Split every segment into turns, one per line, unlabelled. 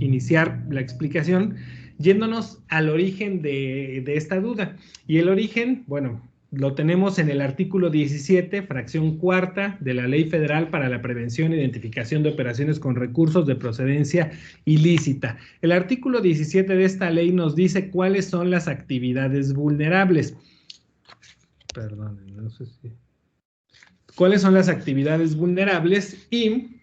iniciar la explicación yéndonos al origen de esta duda. Y el origen, bueno, lo tenemos en el artículo 17, fracción cuarta de la Ley Federal para la Prevención e Identificación de Operaciones con Recursos de Procedencia Ilícita. El artículo 17 de esta ley nos dice cuáles son las actividades vulnerables. Perdón, no sé si... ¿Cuáles son las actividades vulnerables? Y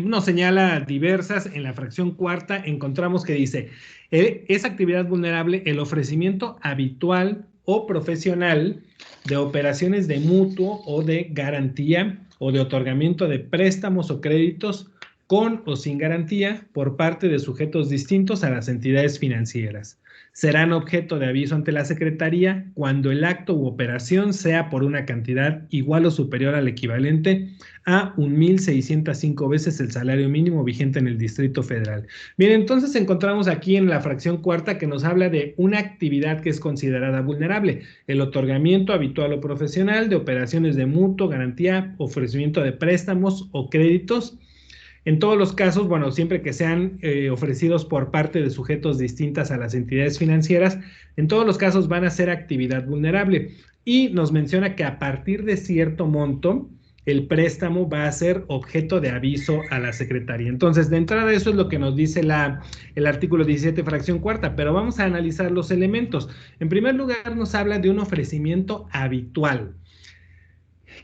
nos señala diversas. En la fracción cuarta encontramos que dice, es actividad vulnerable el ofrecimiento habitual o profesional de operaciones de mutuo o de garantía o de otorgamiento de préstamos o créditos con o sin garantía por parte de sujetos distintos a las entidades financieras. Serán objeto de aviso ante la Secretaría cuando el acto u operación sea por una cantidad igual o superior al equivalente a 1,605 veces el salario mínimo vigente en el Distrito Federal. Bien, entonces encontramos aquí en la fracción cuarta que nos habla de una actividad que es considerada vulnerable, el otorgamiento habitual o profesional de operaciones de mutuo, garantía, ofrecimiento de préstamos o créditos. En todos los casos, bueno, siempre que sean ofrecidos por parte de sujetos distintas a las entidades financieras, en todos los casos van a ser actividad vulnerable. Y nos menciona que a partir de cierto monto, el préstamo va a ser objeto de aviso a la Secretaría. Entonces, de entrada, eso es lo que nos dice el artículo 17, fracción cuarta, pero vamos a analizar los elementos. En primer lugar, nos habla de un ofrecimiento habitual.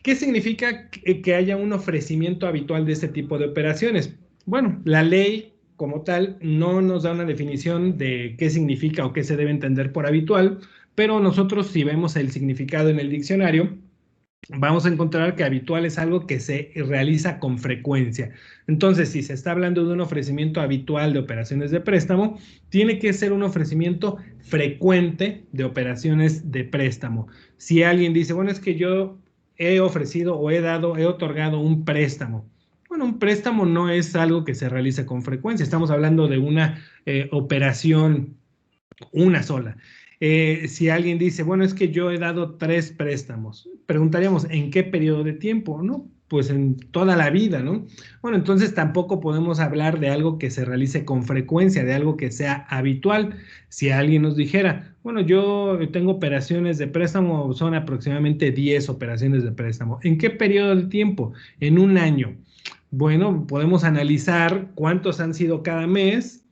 ¿Qué significa que haya un ofrecimiento habitual de este tipo de operaciones? Bueno, la ley como tal no nos da una definición de qué significa o qué se debe entender por habitual, pero nosotros si vemos el significado en el diccionario, vamos a encontrar que habitual es algo que se realiza con frecuencia. Entonces, si se está hablando de un ofrecimiento habitual de operaciones de préstamo, tiene que ser un ofrecimiento frecuente de operaciones de préstamo. Si alguien dice, bueno, es que yo he ofrecido o he otorgado un préstamo. Bueno, un préstamo no es algo que se realice con frecuencia. Estamos hablando de una operación, una sola. Si alguien dice, bueno, es que yo he dado 3 préstamos, preguntaríamos, ¿en qué periodo de tiempo? ¿No? Pues en toda la vida, ¿no? Bueno, entonces tampoco podemos hablar de algo que se realice con frecuencia, de algo que sea habitual. Si alguien nos dijera, bueno, yo tengo operaciones de préstamo, son aproximadamente 10 operaciones de préstamo. ¿En qué periodo de tiempo? En un año. Bueno, podemos analizar cuántos han sido cada mes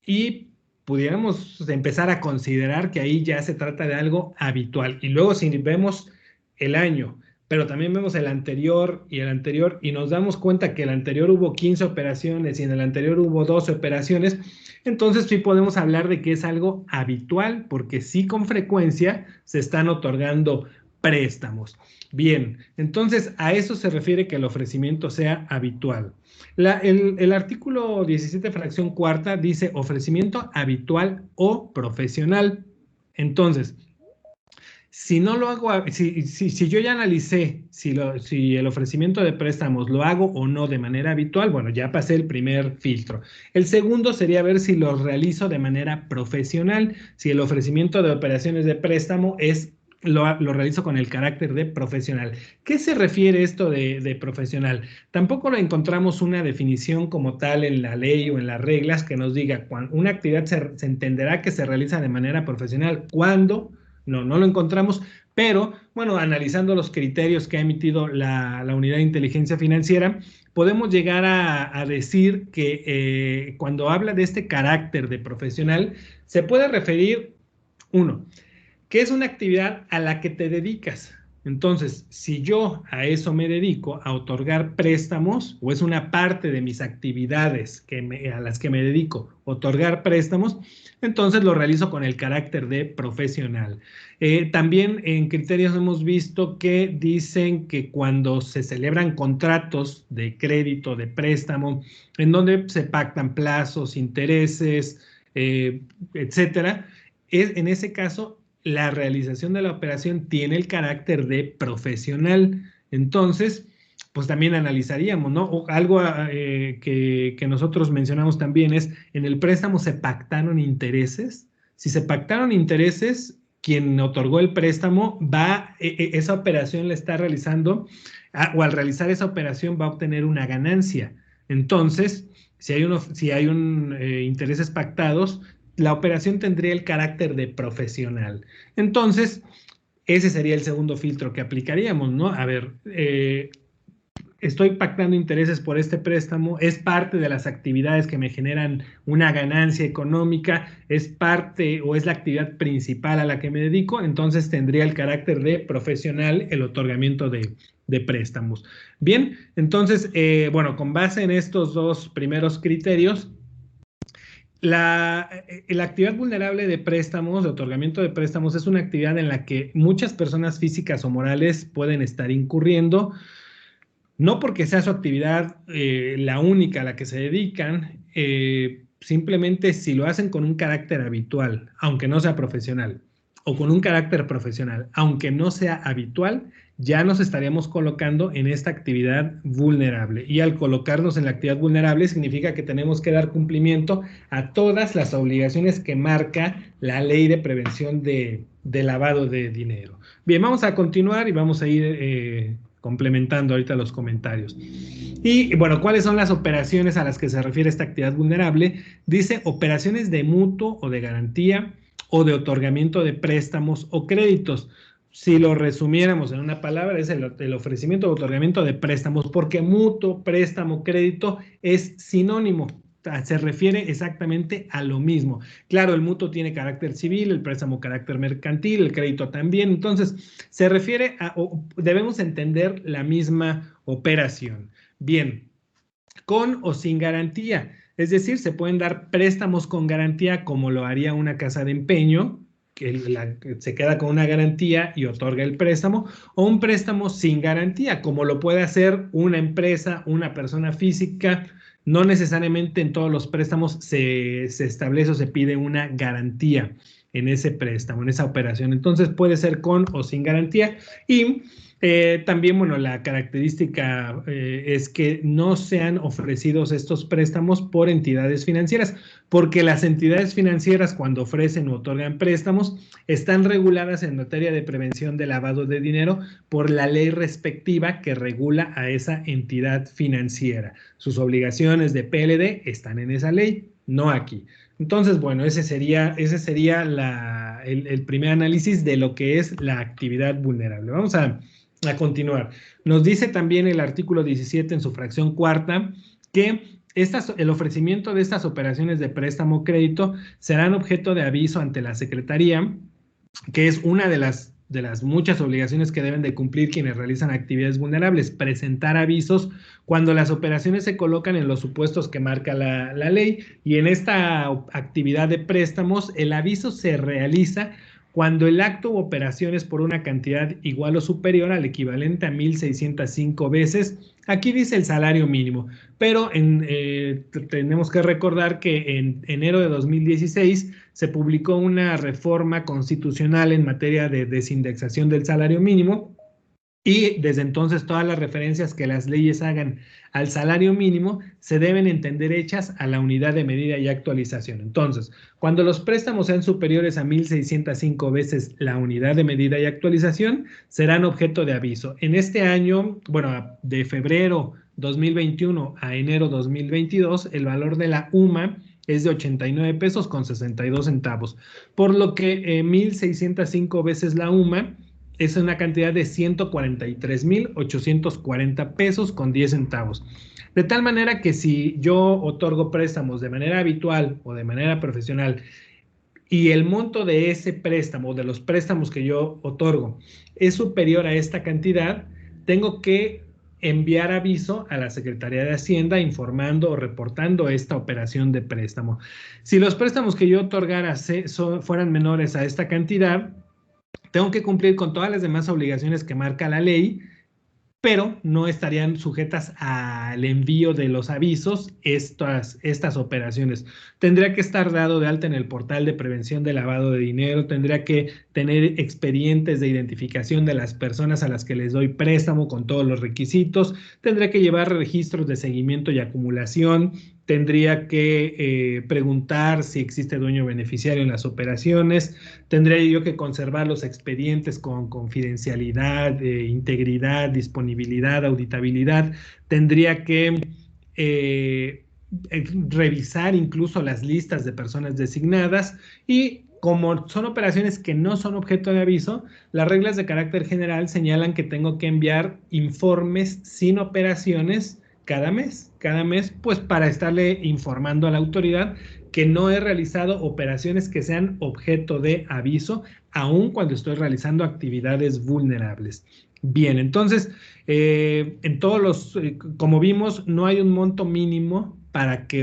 y pudiéramos empezar a considerar que ahí ya se trata de algo habitual. Y luego si vemos el año, pero también vemos el anterior y nos damos cuenta que el anterior hubo 15 operaciones y en el anterior hubo 12 operaciones, entonces sí podemos hablar de que es algo habitual porque sí con frecuencia se están otorgando préstamos. Bien, entonces a eso se refiere que el ofrecimiento sea habitual. El artículo 17, fracción cuarta, dice ofrecimiento habitual o profesional. Entonces, si no lo hago, si yo ya analicé si el ofrecimiento de préstamos lo hago o no de manera habitual, bueno, ya pasé el primer filtro. El segundo sería ver si lo realizo de manera profesional, si el ofrecimiento de operaciones de préstamo lo realizo con el carácter de profesional. ¿Qué se refiere esto de profesional? Tampoco lo encontramos una definición como tal en la ley o en las reglas que nos diga una actividad se entenderá que se realiza de manera profesional. ¿Cuándo? No lo encontramos, pero bueno, analizando los criterios que ha emitido la Unidad de Inteligencia Financiera, podemos llegar a decir que cuando habla de este carácter de profesional, se puede referir, uno, que es una actividad a la que te dedicas. Entonces, si yo a eso me dedico, a otorgar préstamos, o es una parte de mis actividades a las que me dedico, otorgar préstamos, entonces lo realizo con el carácter de profesional. También en criterios hemos visto que dicen que cuando se celebran contratos de crédito, de préstamo, en donde se pactan plazos, intereses, etcétera, en ese caso la realización de la operación tiene el carácter de profesional. Entonces, pues también analizaríamos, ¿no? O algo que nosotros mencionamos también es, en el préstamo se pactaron intereses. Si se pactaron intereses, quien otorgó el préstamo esa operación la está realizando, o al realizar esa operación va a obtener una ganancia. Entonces, si hay intereses pactados, la operación tendría el carácter de profesional. Entonces, ese sería el segundo filtro que aplicaríamos, ¿no? A ver, estoy pactando intereses por este préstamo, es parte de las actividades que me generan una ganancia económica, es parte o es la actividad principal a la que me dedico, entonces tendría el carácter de profesional el otorgamiento de préstamos. Bien, entonces, bueno, con base en estos dos primeros criterios, la actividad vulnerable de préstamos, de otorgamiento de préstamos, es una actividad en la que muchas personas físicas o morales pueden estar incurriendo, no porque sea su actividad la única a la que se dedican, simplemente si lo hacen con un carácter habitual, aunque no sea profesional, o con un carácter profesional, aunque no sea habitual, ya nos estaríamos colocando en esta actividad vulnerable. Y al colocarnos en la actividad vulnerable significa que tenemos que dar cumplimiento a todas las obligaciones que marca la ley de prevención de lavado de dinero. Bien, vamos a continuar y vamos a ir complementando ahorita los comentarios. Y bueno, ¿cuáles son las operaciones a las que se refiere esta actividad vulnerable? Dice operaciones de mutuo o de garantía o de otorgamiento de préstamos o créditos. Si lo resumiéramos en una palabra, es el ofrecimiento o otorgamiento de préstamos, porque mutuo, préstamo, crédito es sinónimo. Se refiere exactamente a lo mismo. Claro, el mutuo tiene carácter civil, el préstamo carácter mercantil, el crédito también. Entonces, se refiere a, o debemos entender la misma operación. Bien, con o sin garantía. Es decir, se pueden dar préstamos con garantía como lo haría una casa de empeño, que se queda con una garantía y otorga el préstamo, o un préstamo sin garantía, como lo puede hacer una empresa, una persona física. No necesariamente en todos los préstamos se establece o se pide una garantía en ese préstamo, en esa operación. Entonces puede ser con o sin garantía. Y también, bueno, la característica es que no sean ofrecidos estos préstamos por entidades financieras, porque las entidades financieras cuando ofrecen o otorgan préstamos están reguladas en materia de prevención de lavado de dinero por la ley respectiva que regula a esa entidad financiera. Sus obligaciones de PLD están en esa ley, no aquí. Entonces, bueno, ese sería el primer análisis de lo que es la actividad vulnerable. Vamos a continuar. Nos dice también el artículo 17 en su fracción cuarta que el ofrecimiento de estas operaciones de préstamo crédito serán objeto de aviso ante la Secretaría, que es una de las muchas obligaciones que deben de cumplir quienes realizan actividades vulnerables, presentar avisos cuando las operaciones se colocan en los supuestos que marca la ley. Y en esta actividad de préstamos, el aviso se realiza cuando el acto u operación es por una cantidad igual o superior al equivalente a 1,605 veces. Aquí dice el salario mínimo, pero tenemos que recordar que en enero de 2016 se publicó una reforma constitucional en materia de desindexación del salario mínimo. Y desde entonces todas las referencias que las leyes hagan al salario mínimo se deben entender hechas a la unidad de medida y actualización. Entonces, cuando los préstamos sean superiores a 1,605 veces la unidad de medida y actualización, serán objeto de aviso. En este año, bueno, de febrero 2021 a enero 2022, el valor de la UMA es de 89 pesos con 62 centavos, por lo que 1,605 veces la UMA es una cantidad de 143,840 pesos con 10 centavos. De tal manera que si yo otorgo préstamos de manera habitual o de manera profesional y el monto de ese préstamo, de los préstamos que yo otorgo, es superior a esta cantidad, tengo que enviar aviso a la Secretaría de Hacienda informando o reportando esta operación de préstamo. Si los préstamos que yo otorgara fueran menores a esta cantidad, tengo que cumplir con todas las demás obligaciones que marca la ley, pero no estarían sujetas al envío de los avisos estas operaciones. Tendría que estar dado de alta en el portal de prevención de lavado de dinero, tendría que tener expedientes de identificación de las personas a las que les doy préstamo con todos los requisitos, tendría que llevar registros de seguimiento y acumulación, tendría que preguntar si existe dueño beneficiario en las operaciones, tendría yo que conservar los expedientes con confidencialidad, integridad, disponibilidad, auditabilidad, tendría que revisar incluso las listas de personas designadas y como son operaciones que no son objeto de aviso, las reglas de carácter general señalan que tengo que enviar informes sin operaciones cada mes, pues para estarle informando a la autoridad que no he realizado operaciones que sean objeto de aviso, aun cuando estoy realizando actividades vulnerables. Bien, entonces, en todos los, como vimos, no hay un monto mínimo para que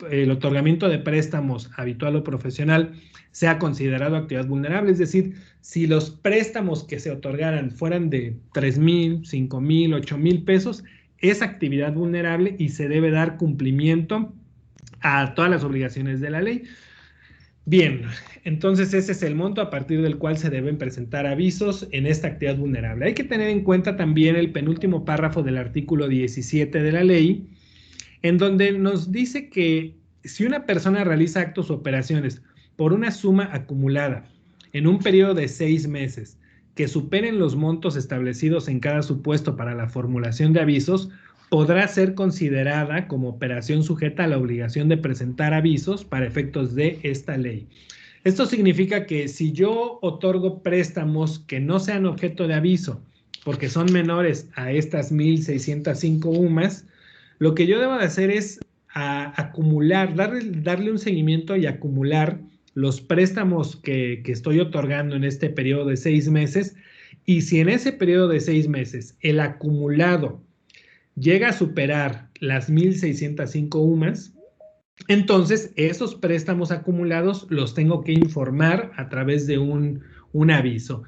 el otorgamiento de préstamos habitual o profesional sea considerado actividad vulnerable. Es decir, si los préstamos que se otorgaran fueran de 3,000, 5,000, 8,000 pesos, es actividad vulnerable y se debe dar cumplimiento a todas las obligaciones de la ley. Bien, entonces ese es el monto a partir del cual se deben presentar avisos en esta actividad vulnerable. Hay que tener en cuenta también el penúltimo párrafo del artículo 17 de la ley, en donde nos dice que si una persona realiza actos o operaciones por una suma acumulada en un periodo de 6 meses que superen los montos establecidos en cada supuesto para la formulación de avisos, podrá ser considerada como operación sujeta a la obligación de presentar avisos para efectos de esta ley. Esto significa que si yo otorgo préstamos que no sean objeto de aviso, porque son menores a estas 1,605 UMAS, lo que yo debo de hacer es acumular, darle un seguimiento y acumular los préstamos que estoy otorgando en este periodo de 6 meses. Y si en ese periodo de 6 meses el acumulado llega a superar las 1,605 UMAS, entonces esos préstamos acumulados los tengo que informar a través de un aviso.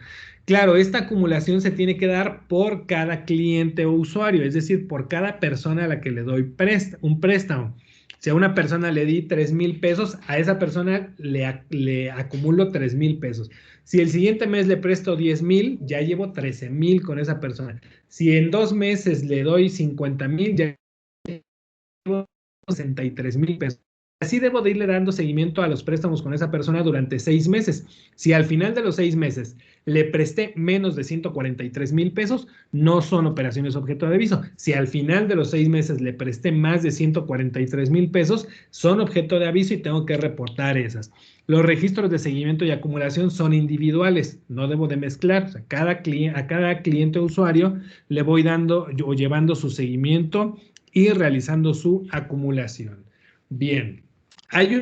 Claro, esta acumulación se tiene que dar por cada cliente o usuario, es decir, por cada persona a la que le doy un préstamo. Si a una persona le di 3,000 pesos, a esa persona le acumulo 3,000 pesos. Si el siguiente mes le presto 10,000, ya llevo 13,000 con esa persona. Si en 2 meses le doy 50,000, ya llevo 63,000 pesos. Así debo de irle dando seguimiento a los préstamos con esa persona durante 6 meses. Si al final de los 6 meses le presté menos de 143,000 pesos, no son operaciones objeto de aviso. Si al final de los 6 meses le presté más de 143,000 pesos, son objeto de aviso y tengo que reportar esas. Los registros de seguimiento y acumulación son individuales, no debo de mezclar. O sea, a cada cliente o usuario le voy dando o llevando su seguimiento y realizando su acumulación. Bien. Hay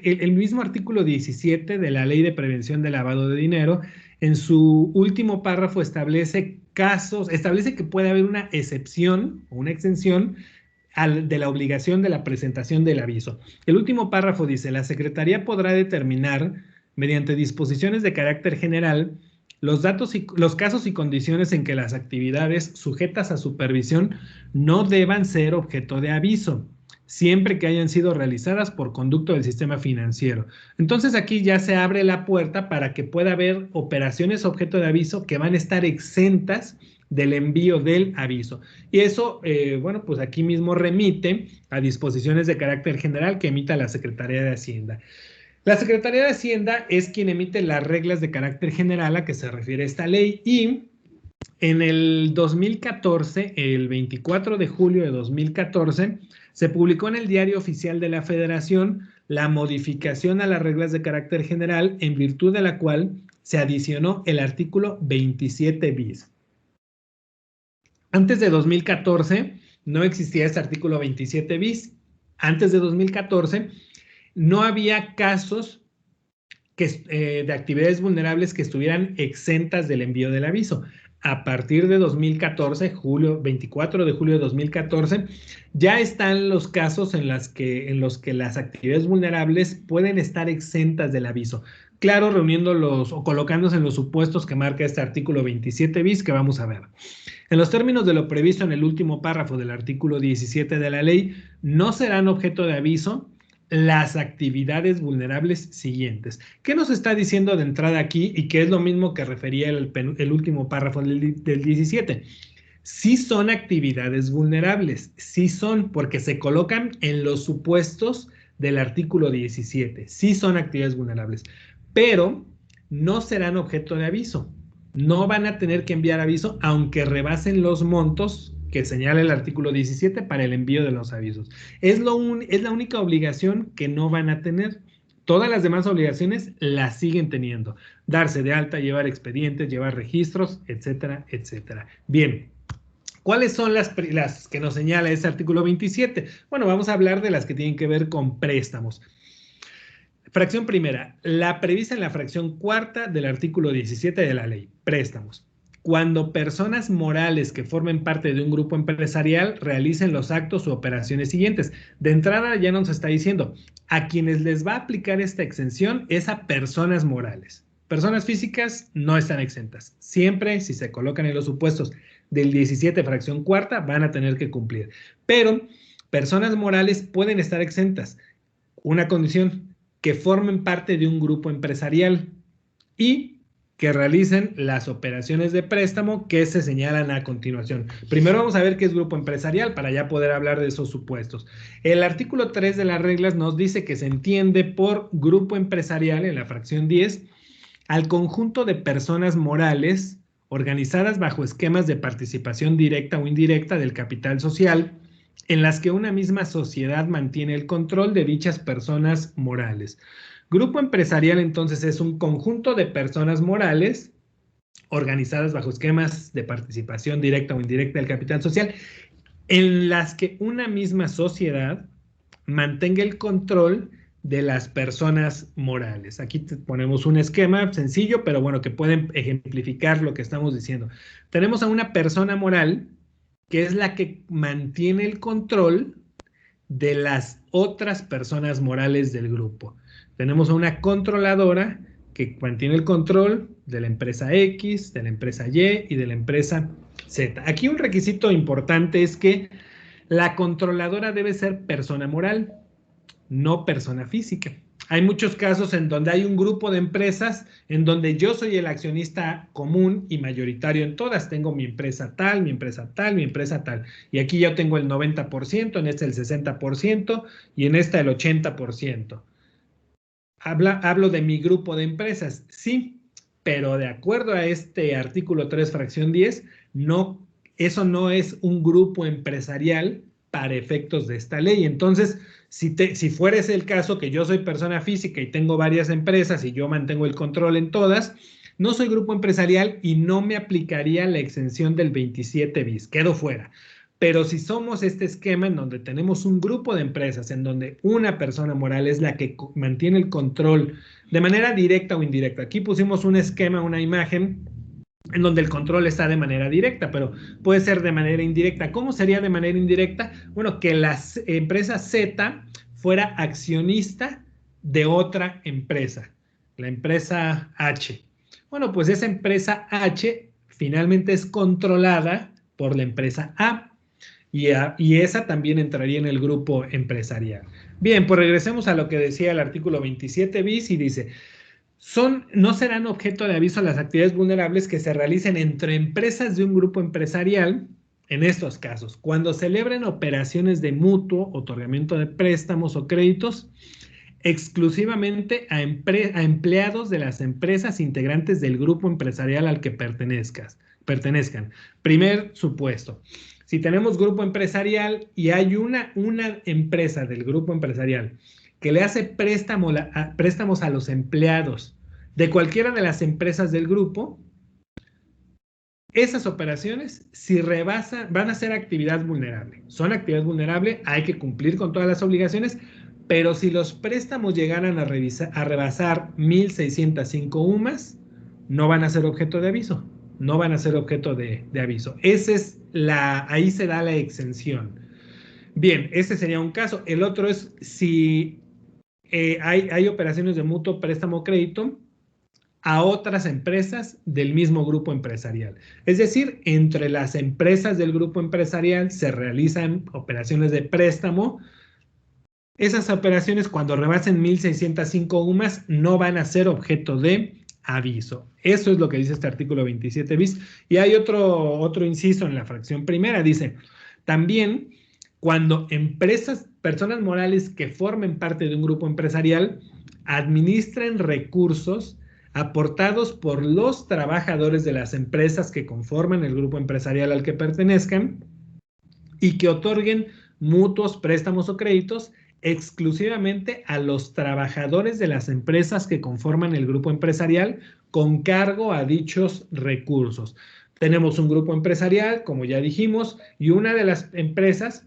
el mismo artículo 17 de la Ley de Prevención del Lavado de Dinero, en su último párrafo establece que puede haber una excepción o una exención de la obligación de la presentación del aviso. El último párrafo dice: la Secretaría podrá determinar, mediante disposiciones de carácter general, los casos y condiciones en que las actividades sujetas a supervisión no deban ser objeto de aviso, siempre que hayan sido realizadas por conducto del sistema financiero. Entonces aquí ya se abre la puerta para que pueda haber operaciones objeto de aviso que van a estar exentas del envío del aviso. Y eso, bueno, pues aquí mismo remite a disposiciones de carácter general que emita la Secretaría de Hacienda. La Secretaría de Hacienda es quien emite las reglas de carácter general a que se refiere esta ley y en el 2014, el 24 de julio de 2014, se publicó en el Diario Oficial de la Federación la modificación a las reglas de carácter general, en virtud de la cual se adicionó el artículo 27 bis. Antes de 2014 no existía este artículo 27 bis. Antes de 2014 no había casos de actividades vulnerables que estuvieran exentas del envío del aviso. A partir de 2014, 24 de julio de 2014, ya están los casos en los que las actividades vulnerables pueden estar exentas del aviso. Claro, reuniéndolos o colocándose en los supuestos que marca este artículo 27 bis que vamos a ver. En los términos de lo previsto en el último párrafo del artículo 17 de la ley, no serán objeto de aviso las actividades vulnerables siguientes. ¿Qué nos está diciendo de entrada aquí y qué es lo mismo que refería el último párrafo del 17? Sí son actividades vulnerables, sí son, porque se colocan en los supuestos del artículo 17, sí son actividades vulnerables, pero no serán objeto de aviso. No van a tener que enviar aviso aunque rebasen los montos que señala el artículo 17 para el envío de los avisos. Es la única obligación que no van a tener. Todas las demás obligaciones las siguen teniendo. Darse de alta, llevar expedientes, llevar registros, etcétera, etcétera. Bien. ¿Cuáles son las que nos señala ese artículo 27? Bueno, vamos a hablar de las que tienen que ver con préstamos. Fracción primera, la prevista en la fracción cuarta del artículo 17 de la ley, préstamos. Cuando personas morales que formen parte de un grupo empresarial realicen los actos u operaciones siguientes. De entrada ya nos está diciendo, a quienes les va a aplicar esta exención es a personas morales. Personas físicas no están exentas. Siempre, si se colocan en los supuestos del 17 fracción cuarta, van a tener que cumplir. Pero personas morales pueden estar exentas. Una condición, que formen parte de un grupo empresarial y que realicen las operaciones de préstamo que se señalan a continuación. Primero vamos a ver qué es grupo empresarial para ya poder hablar de esos supuestos. El artículo 3 de las reglas nos dice que se entiende por grupo empresarial en la fracción 10 al conjunto de personas morales organizadas bajo esquemas de participación directa o indirecta del capital social, en las que una misma sociedad mantiene el control de dichas personas morales. Grupo empresarial, entonces, es un conjunto de personas morales organizadas bajo esquemas de participación directa o indirecta del capital social, en las que una misma sociedad mantenga el control de las personas morales. Aquí ponemos un esquema sencillo, pero bueno, que pueden ejemplificar lo que estamos diciendo. Tenemos a una persona moral que es la que mantiene el control de las otras personas morales del grupo. Tenemos a una controladora que mantiene el control de la empresa X, de la empresa Y y de la empresa Z. Aquí un requisito importante es que la controladora debe ser persona moral, no persona física. Hay muchos casos en donde hay un grupo de empresas en donde yo soy el accionista común y mayoritario en todas. Tengo mi empresa tal, mi empresa tal, mi empresa tal. Y aquí yo tengo el 90%, en este el 60% y en esta el 80%. Hablo de mi grupo de empresas, sí, pero de acuerdo a este artículo 3, fracción 10, no, eso no es un grupo empresarial para efectos de esta ley. Entonces, si fuera ese el caso, que yo soy persona física y tengo varias empresas y yo mantengo el control en todas, no soy grupo empresarial y no me aplicaría la exención del 27 bis, quedo fuera. Pero si somos este esquema en donde tenemos un grupo de empresas, en donde una persona moral es la que mantiene el control de manera directa o indirecta. Aquí pusimos un esquema, una imagen, en donde el control está de manera directa, pero puede ser de manera indirecta. ¿Cómo sería de manera indirecta? Bueno, que la empresa Z fuera accionista de otra empresa, la empresa H. Bueno, pues esa empresa H finalmente es controlada por la empresa A. Y esa también entraría en el grupo empresarial. Bien, pues regresemos a lo que decía el artículo 27 bis y dice, no serán objeto de aviso las actividades vulnerables que se realicen entre empresas de un grupo empresarial, en estos casos, cuando celebren operaciones de mutuo, otorgamiento de préstamos o créditos, exclusivamente a empleados de las empresas integrantes del grupo empresarial al que pertenezcan. Primer supuesto. Si tenemos grupo empresarial y hay una empresa del grupo empresarial que le hace préstamos a los empleados de cualquiera de las empresas del grupo, esas operaciones, si rebasan, van a ser actividad vulnerable. Son actividad vulnerable, hay que cumplir con todas las obligaciones, pero si los préstamos llegaran a rebasar 1,605 UMAS, no van a ser objeto de aviso. No van a ser objeto de aviso. Ahí se da la exención. Bien, ese sería un caso. El otro es si hay operaciones de mutuo préstamo crédito a otras empresas del mismo grupo empresarial. Es decir, entre las empresas del grupo empresarial se realizan operaciones de préstamo. Esas operaciones, cuando rebasen 1,605 UMAS, no van a ser objeto de aviso. Eso es lo que dice este artículo 27 bis. Y hay otro inciso en la fracción primera. Dice, también cuando personas morales que formen parte de un grupo empresarial, administren recursos aportados por los trabajadores de las empresas que conforman el grupo empresarial al que pertenezcan, y que otorguen mutuos, préstamos o créditos exclusivamente a los trabajadores de las empresas que conforman el grupo empresarial con cargo a dichos recursos. Tenemos un grupo empresarial, como ya dijimos, y una de las empresas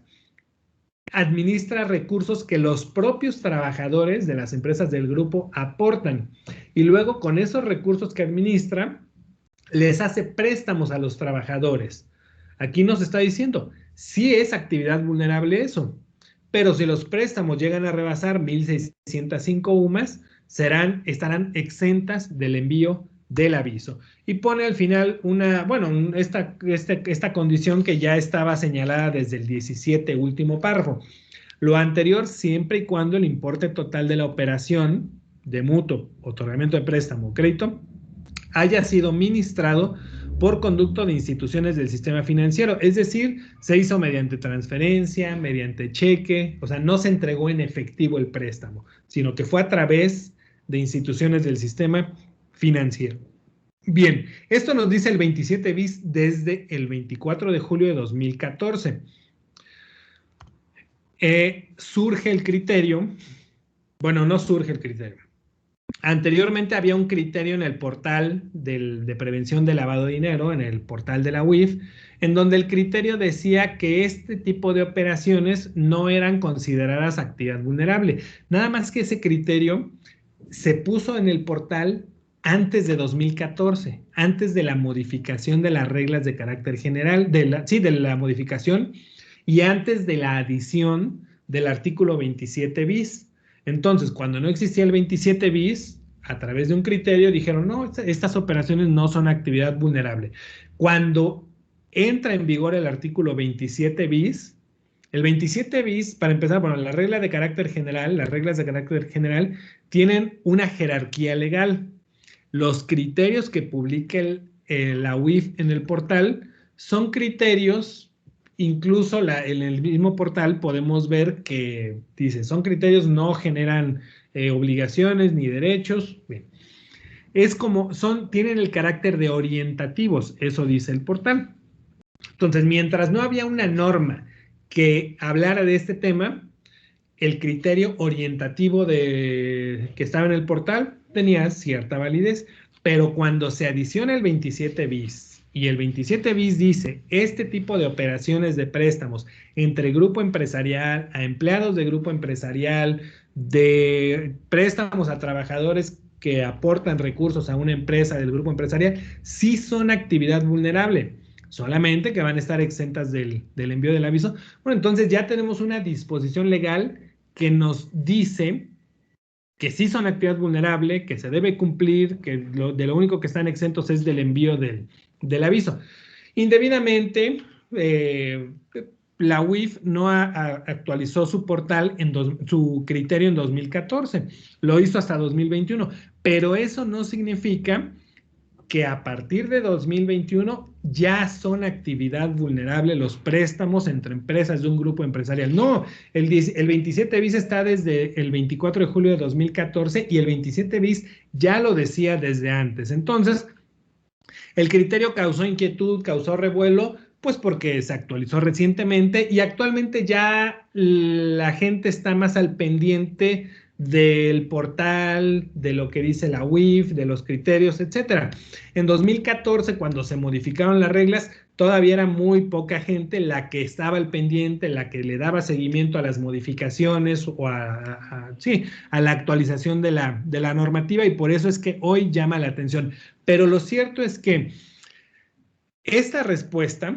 administra recursos que los propios trabajadores de las empresas del grupo aportan. Y luego con esos recursos que administra, les hace préstamos a los trabajadores. Aquí nos está diciendo, sí es actividad vulnerable eso, pero si los préstamos llegan a rebasar 1.605 UMAS, estarán exentas del envío del aviso. Y pone al final esta condición que ya estaba señalada desde el 17, último párrafo. Lo anterior siempre y cuando el importe total de la operación de mutuo, otorgamiento de préstamo o crédito haya sido ministrado por conducto de instituciones del sistema financiero, es decir, se hizo mediante transferencia, mediante cheque, o sea, no se entregó en efectivo el préstamo, sino que fue a través de instituciones del sistema financiero. Bien, esto nos dice el 27 bis desde el 24 de julio de 2014. Surge el criterio, bueno, no surge el criterio. Anteriormente había un criterio en el portal de prevención de lavado de dinero, en el portal de la UIF, en donde el criterio decía que este tipo de operaciones no eran consideradas actividad vulnerable. Nada más que ese criterio se puso en el portal antes de 2014, antes de la modificación de las reglas de carácter general, de la modificación y antes de la adición del artículo 27 bis. Entonces, cuando no existía el 27 bis, a través de un criterio dijeron, no, estas operaciones no son actividad vulnerable. Cuando entra en vigor el artículo 27 bis, el 27 bis, para empezar, bueno, la regla de carácter general, las reglas de carácter general tienen una jerarquía legal. Los criterios que publique la UIF en el portal son criterios. Incluso en el mismo portal podemos ver que dice, son criterios, no generan obligaciones ni derechos. Bien. Es como, tienen el carácter de orientativos, eso dice el portal. Entonces, mientras no había una norma que hablara de este tema, el criterio orientativo que estaba en el portal tenía cierta validez, pero cuando se adiciona el 27 bis, y el 27 bis dice, este tipo de operaciones de préstamos entre grupo empresarial, a empleados de grupo empresarial, de préstamos a trabajadores que aportan recursos a una empresa del grupo empresarial, sí son actividad vulnerable, solamente que van a estar exentas del envío del aviso. Bueno, entonces ya tenemos una disposición legal que nos dice que sí son actividad vulnerable, que se debe cumplir, que de lo único que están exentos es del envío del aviso. Indebidamente, la UIF no actualizó su portal, su criterio en 2014, lo hizo hasta 2021, pero eso no significa que a partir de 2021 ya son actividad vulnerable los préstamos entre empresas de un grupo empresarial. No, el 27 bis está desde el 24 de julio de 2014 y el 27 bis ya lo decía desde antes. Entonces, el criterio causó inquietud, causó revuelo, pues porque se actualizó recientemente y actualmente ya la gente está más al pendiente del portal, de lo que dice la UIF, de los criterios, etcétera. En 2014, cuando se modificaron las reglas, todavía era muy poca gente la que estaba al pendiente, la que le daba seguimiento a las modificaciones o a la actualización de la normativa, y por eso es que hoy llama la atención. Pero lo cierto es que esta respuesta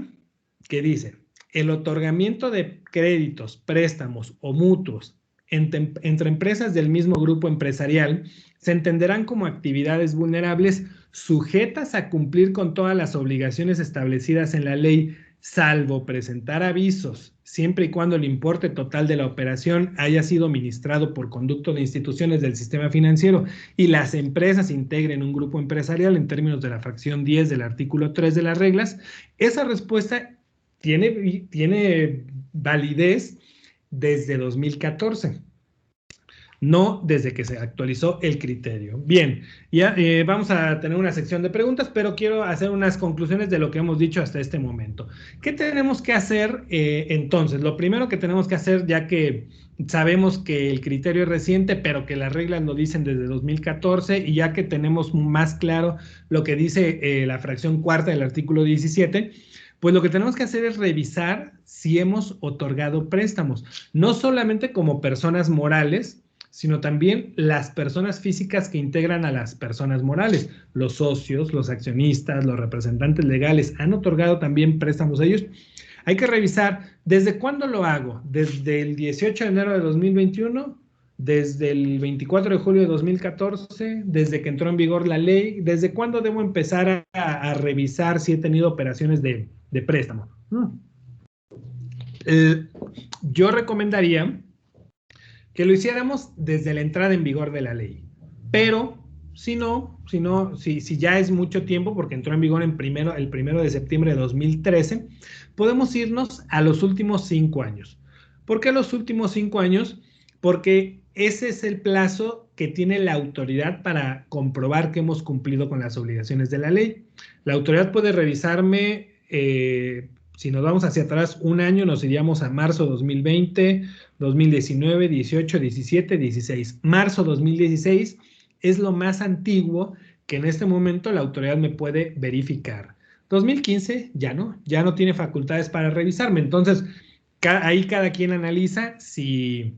que dice, el otorgamiento de créditos, préstamos o mutuos entre empresas del mismo grupo empresarial se entenderán como actividades vulnerables sujetas a cumplir con todas las obligaciones establecidas en la ley, salvo presentar avisos, siempre y cuando el importe total de la operación haya sido ministrado por conducto de instituciones del sistema financiero y las empresas integren un grupo empresarial en términos de la fracción 10 del artículo 3 de las reglas. Esa respuesta tiene validez desde 2014. no desde que se actualizó el criterio. Bien, ya vamos a tener una sección de preguntas, pero quiero hacer unas conclusiones de lo que hemos dicho hasta este momento. ¿Qué tenemos que hacer entonces? Lo primero que tenemos que hacer, ya que sabemos que el criterio es reciente, pero que las reglas lo dicen desde 2014, y ya que tenemos más claro lo que dice la fracción cuarta del artículo 17, pues lo que tenemos que hacer es revisar si hemos otorgado préstamos, no solamente como personas morales, sino también las personas físicas que integran a las personas morales. Los socios, los accionistas, los representantes legales han otorgado también préstamos a ellos. Hay que revisar desde cuándo lo hago, desde el 18 de enero de 2021, desde el 24 de julio de 2014, desde que entró en vigor la ley, desde cuándo debo empezar a revisar si he tenido operaciones de préstamo. Yo recomendaría que lo hiciéramos desde la entrada en vigor de la ley. Pero si ya es mucho tiempo, porque entró en vigor el 1 de septiembre de 2013, podemos irnos a los últimos 5 años. ¿Por qué los últimos 5 años? Porque ese es el plazo que tiene la autoridad para comprobar que hemos cumplido con las obligaciones de la ley. La autoridad puede revisarme, si nos vamos hacia atrás un año, nos iríamos a marzo 2020, 2019, 18, 17, 16. Marzo 2016 es lo más antiguo que en este momento la autoridad me puede verificar. 2015 ya no tiene facultades para revisarme. Entonces, ahí cada quien analiza si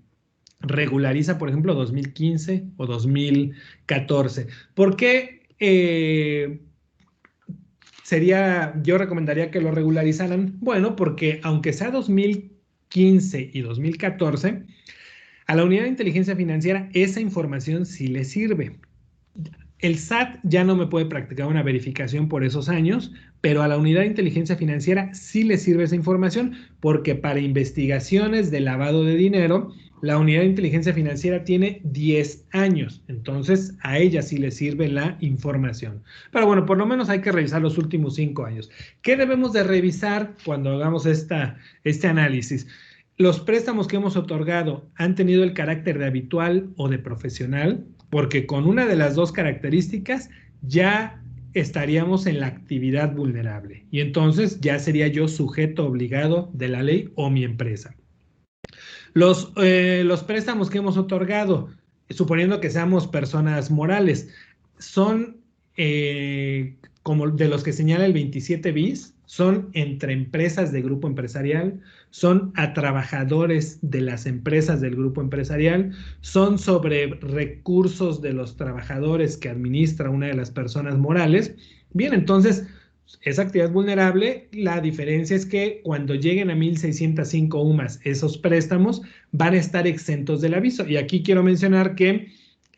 regulariza, por ejemplo, 2015 o 2014. ¿Por qué yo recomendaría que lo regularizaran? Bueno, porque aunque sea 2015 y 2014, a la unidad de inteligencia financiera esa información sí le sirve. El SAT ya no me puede practicar una verificación por esos años, pero a la unidad de inteligencia financiera sí le sirve esa información, porque para investigaciones de lavado de dinero, la unidad de inteligencia financiera tiene 10 años, entonces a ella sí le sirve la información. Pero bueno, por lo menos hay que revisar los últimos 5 años. ¿Qué debemos de revisar cuando hagamos este análisis? Los préstamos que hemos otorgado han tenido el carácter de habitual o de profesional, porque con una de las dos características ya estaríamos en la actividad vulnerable y entonces ya sería yo sujeto obligado de la ley o mi empresa. Los préstamos que hemos otorgado, suponiendo que seamos personas morales, son como de los que señala el 27 bis, son entre empresas de grupo empresarial, son a trabajadores de las empresas del grupo empresarial, son sobre recursos de los trabajadores que administra una de las personas morales. Bien, entonces, esa actividad vulnerable, la diferencia es que cuando lleguen a 1,605 UMAS, esos préstamos van a estar exentos del aviso. Y aquí quiero mencionar que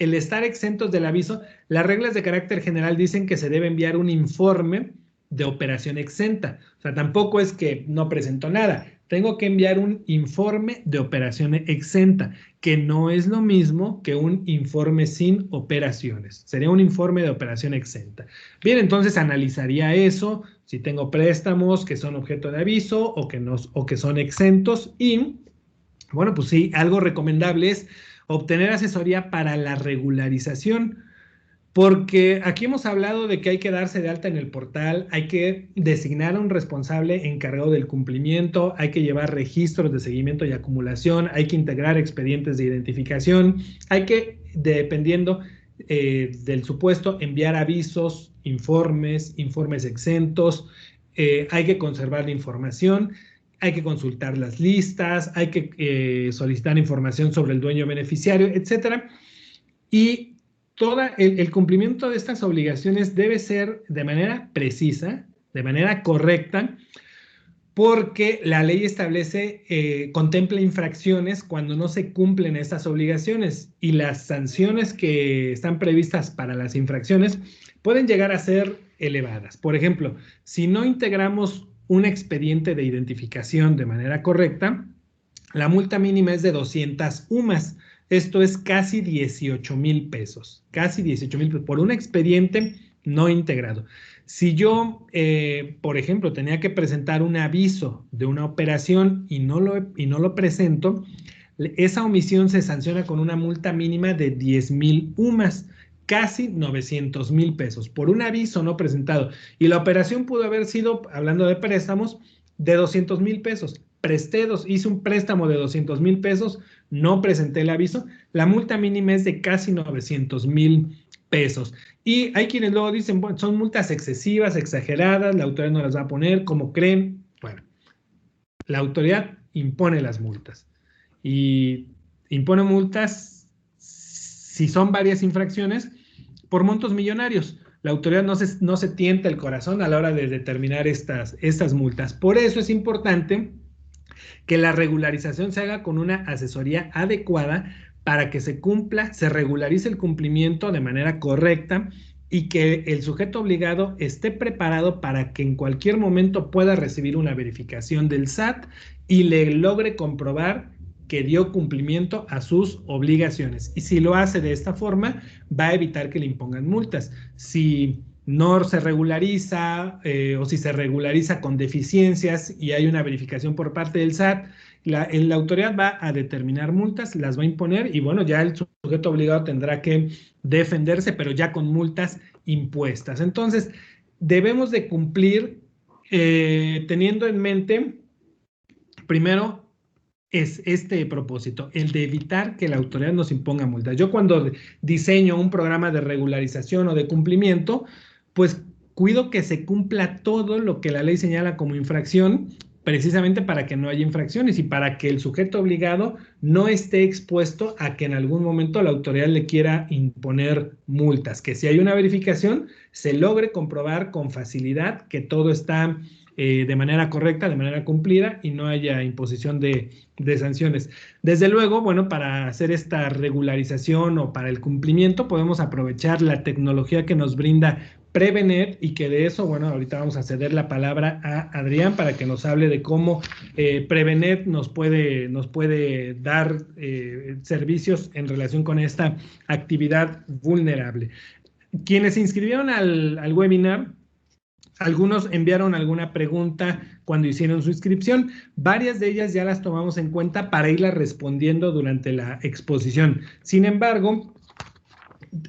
el estar exentos del aviso, las reglas de carácter general dicen que se debe enviar un informe de operación exenta. O sea, tampoco es que no presento nada. Tengo que enviar un informe de operación exenta, que no es lo mismo que un informe sin operaciones. Sería un informe de operación exenta. Bien, entonces analizaría eso, si tengo préstamos que son objeto de aviso o que son exentos. Y, bueno, pues sí, algo recomendable es obtener asesoría para la regularización, porque aquí hemos hablado de que hay que darse de alta en el portal, hay que designar a un responsable encargado del cumplimiento, hay que llevar registros de seguimiento y acumulación, hay que integrar expedientes de identificación, hay que, dependiendo del supuesto, enviar avisos, informes exentos, hay que conservar la información, hay que consultar las listas, hay que solicitar información sobre el dueño beneficiario, etcétera. Y todo el cumplimiento de estas obligaciones debe ser de manera precisa, de manera correcta, porque la ley establece, contempla infracciones cuando no se cumplen estas obligaciones, y las sanciones que están previstas para las infracciones pueden llegar a ser elevadas. Por ejemplo, si no integramos un expediente de identificación de manera correcta, la multa mínima es de 200 UMAS. Esto es casi 18,000 pesos, casi 18,000 pesos por un expediente no integrado. Si yo, por ejemplo, tenía que presentar un aviso de una operación y no lo presento, esa omisión se sanciona con una multa mínima de 10,000 UMAS, casi 900,000 pesos, por un aviso no presentado. Y la operación pudo haber sido, hablando de préstamos, de 200,000 pesos. Hice un préstamo de 200,000 pesos, no presenté el aviso. La multa mínima es de casi 900,000 pesos. Y hay quienes luego dicen, bueno, son multas excesivas, exageradas, la autoridad no las va a poner, ¿cómo creen? Bueno, la autoridad impone las multas y impone multas si son varias infracciones por montos millonarios. La autoridad no se tienta el corazón a la hora de determinar estas multas. Por eso es importante que la regularización se haga con una asesoría adecuada para que se regularice el cumplimiento de manera correcta y que el sujeto obligado esté preparado para que en cualquier momento pueda recibir una verificación del SAT y le logre comprobar que dio cumplimiento a sus obligaciones. Y si lo hace de esta forma, va a evitar que le impongan multas. Si no se regulariza o si se regulariza con deficiencias y hay una verificación por parte del SAT, la autoridad va a determinar multas, las va a imponer y bueno, ya el sujeto obligado tendrá que defenderse, pero ya con multas impuestas. Entonces, debemos de cumplir teniendo en mente, primero, es este propósito, el de evitar que la autoridad nos imponga multas. Yo cuando diseño un programa de regularización o de cumplimiento, pues cuido que se cumpla todo lo que la ley señala como infracción, precisamente para que no haya infracciones y para que el sujeto obligado no esté expuesto a que en algún momento la autoridad le quiera imponer multas, que si hay una verificación se logre comprobar con facilidad que todo está de manera correcta, de manera cumplida y no haya imposición de sanciones. Desde luego, bueno, para hacer esta regularización o para el cumplimiento podemos aprovechar la tecnología que nos brinda Prevenet y que de eso, bueno, ahorita vamos a ceder la palabra a Adrián para que nos hable de cómo Prevenet nos puede dar servicios en relación con esta actividad vulnerable. Quienes se inscribieron al webinar, algunos enviaron alguna pregunta cuando hicieron su inscripción. Varias de ellas ya las tomamos en cuenta para irlas respondiendo durante la exposición. Sin embargo,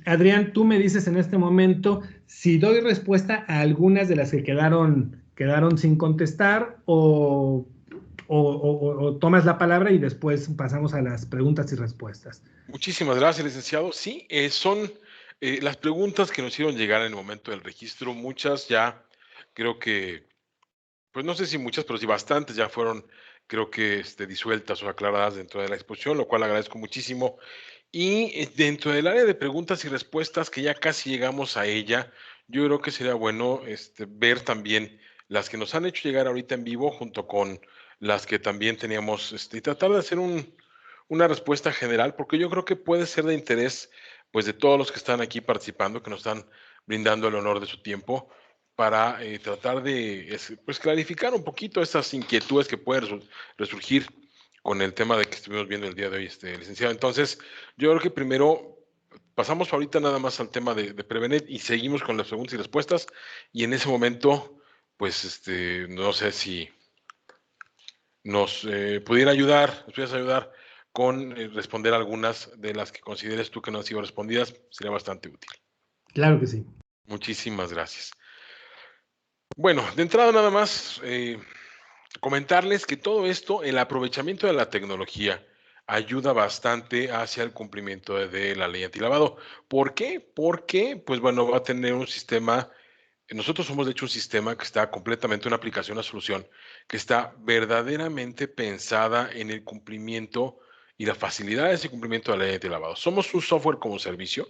Adrián, tú me dices en este momento si doy respuesta a algunas de las que quedaron sin contestar o tomas la palabra y después pasamos a las preguntas y respuestas.
Muchísimas gracias, licenciado. Sí, son las preguntas que nos hicieron llegar en el momento del registro. Muchas ya, creo que, pues no sé si muchas, pero sí bastantes ya fueron, creo que disueltas o aclaradas dentro de la exposición, lo cual agradezco muchísimo. Y dentro del área de preguntas y respuestas, que ya casi llegamos a ella, yo creo que sería bueno ver también las que nos han hecho llegar ahorita en vivo, junto con las que también teníamos, y tratar de hacer una respuesta general, porque yo creo que puede ser de interés, pues, de todos los que están aquí participando, que nos están brindando el honor de su tiempo, para tratar de, pues, clarificar un poquito esas inquietudes que pueden resurgir con el tema de que estuvimos viendo el día de hoy, licenciado. Entonces, yo creo que primero pasamos ahorita nada más al tema de Prevenet y seguimos con las preguntas y respuestas. Y en ese momento, pues, no sé si nos pudieras ayudar con responder algunas de las que consideres tú que no han sido respondidas, sería bastante útil.
Claro que sí.
Muchísimas gracias. Bueno, de entrada nada más comentarles que todo esto, el aprovechamiento de la tecnología, ayuda bastante hacia el cumplimiento de la ley antilavado. ¿Por qué? Porque, pues bueno, va a tener un sistema. Nosotros somos, de hecho, un sistema que está completamente, una aplicación, una solución que está verdaderamente pensada en el cumplimiento y la facilidad de ese cumplimiento de la ley antilavado. Somos un software como servicio.